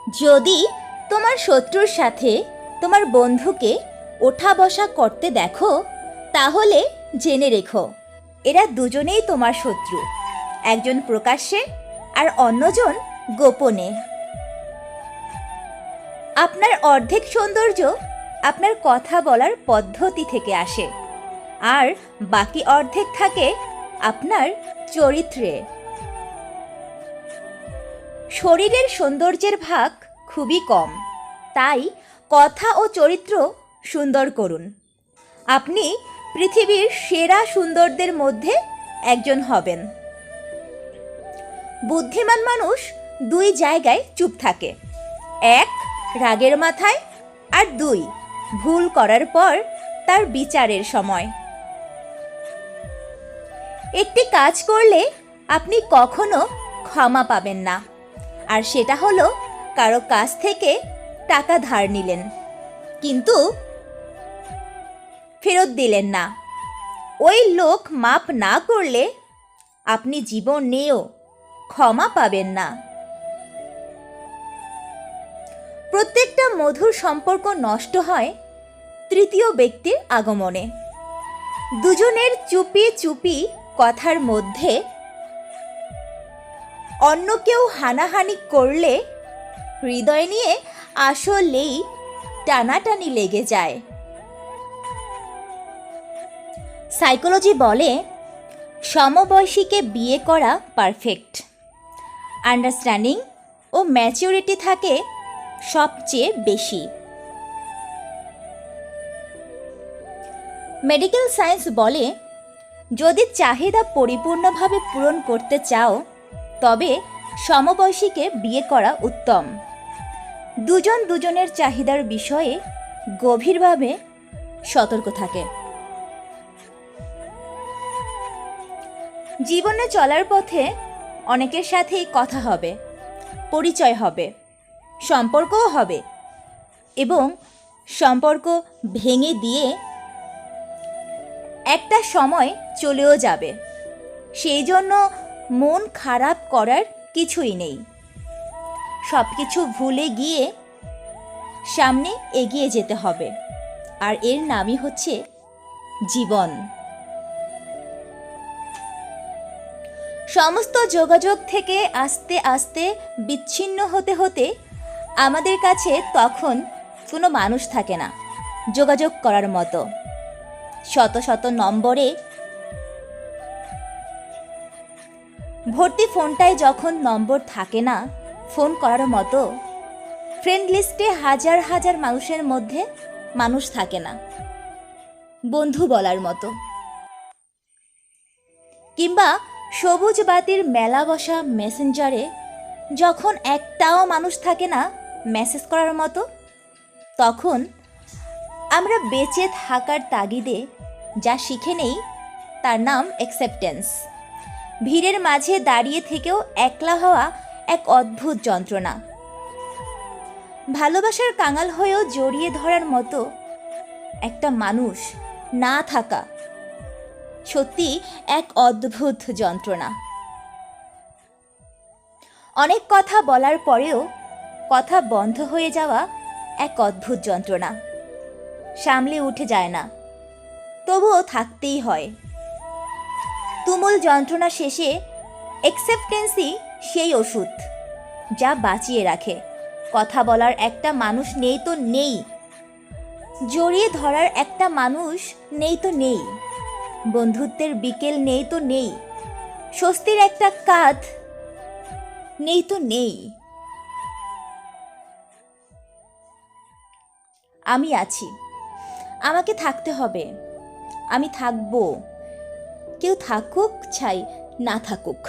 যদি তোমার শত্রুর সাথে তোমার বন্ধুকে ওঠা বসা করতে দেখো, তাহলে জেনে রেখো এরা দুজনেই তোমার শত্রু, একজন প্রকাশ্যে আর অন্যজন গোপনে। আপনার অর্ধেক সৌন্দর্য আপনার কথা বলার পদ্ধতি থেকে আসে, আর বাকি অর্ধেক থাকে আপনার চরিত্রে। শরীরের সৌন্দর্যের ভাগ খুবই কম, তাই কথা ও চরিত্র সুন্দর করুন। আপনি পৃথিবীর সেরা সুন্দরদের মধ্যে একজন হবেন। বুদ্ধিমান মানুষ দুই জায়গায় চুপ থাকে, এক রাগের মাথায়, আর দুই ভুল করার পর তার বিচারের সময়। একটি কাজ করলে আপনি কখনো ক্ষমা পাবেন না, আর সেটা হলো কারো কাছ থেকে টাকা ধার নিলেন কিন্তু ফেরত দিলেন না। ওই লোক মাপ না করলে আপনি জীবন নিয়েও ক্ষমা পাবেন না। প্রত্যেকটা মধুর সম্পর্ক নষ্ট হয় তৃতীয় ব্যক্তির আগমনে। দুজনের চুপি চুপি কথার মধ্যে অন্য কেউ হানাহানি করলে হৃদয় নিয়ে আসলেই টানাটানি লেগে যায়। সাইকোলজি বলে সমবয়সীকে বিয়ে করা পারফেক্ট। আন্ডারস্ট্যান্ডিং ও ম্যাচিউরিটি থাকে সবচেয়ে বেশি। মেডিকেল সায়েন্স বলে যদি চাহিদা পরিপূর্ণভাবে পূরণ করতে চাও তবে সমবয়সীকে বিয়ে করা উত্তম। দুজন দুজনের চাহিদার বিষয়ে গভীরভাবে সতর্ক থাকে। জীবনে চলার পথে অনেকের সাথেই কথা হবে, পরিচয় হবে, সম্পর্কও হবে, এবং সম্পর্ক ভেঙে দিয়ে একটা সময় চলেও যাবে। সেই জন্য মন খারাপ করার কিছুই নেই। সব কিছু ভুলে গিয়ে সামনে এগিয়ে যেতে হবে, আর এর নামই হচ্ছে জীবন। সমস্ত যোগাযোগ থেকে আস্তে আস্তে বিচ্ছিন্ন হতে হতে আমাদের কাছে তখন কোনো মানুষ থাকে না যোগাযোগ করার মতো। শত শত নম্বরে ভর্তি ফোনটায় যখন নম্বর থাকে না ফোন করার মতো, ফ্রেন্ড লিস্টে হাজার হাজার মানুষের মধ্যে মানুষ থাকে না বন্ধু বলার মতো। কিংবা সবুজ বাতির মেলা বসা মেসেঞ্জারে যখন একটাও মানুষ থাকে না মেসেজ করার মতো, তখন আমরা বেঁচে থাকার তাগিদে যা শিখে নেই তার নাম অ্যাকসেপ্টেন্স। ভিড়ের মাঝে দাঁড়িয়ে থেকেও একলা হওয়া এক অদ্ভুত যন্ত্রণা। ভালোবাসার কাঙাল হয়েও জড়িয়ে ধরার মতো একটা মানুষ না থাকা সত্যি এক অদ্ভুত যন্ত্রণা। অনেক কথা বলার পরেও কথা বন্ধ হয়ে যাওয়া এক অদ্ভুত যন্ত্রণা। সামলে উঠে যায় না, তবুও থাকতেই হয়। তুমুল যন্ত্রণা শেষে অ্যাকসেপ্টেন্সই সেই ওষুধ যা বাঁচিয়ে রাখে। কথা বলার একটা মানুষ নেই তো নেই, জড়িয়ে ধরার একটা মানুষ নেই তো নেই, বন্ধুত্বের বিকেল নেই তো নেই, স্বস্তির একটা কাঁধ নেই তো নেই। আমি আছি, আমাকে থাকতে হবে, আমি থাকবো, কেউ থাকুক চাই না থাকুক।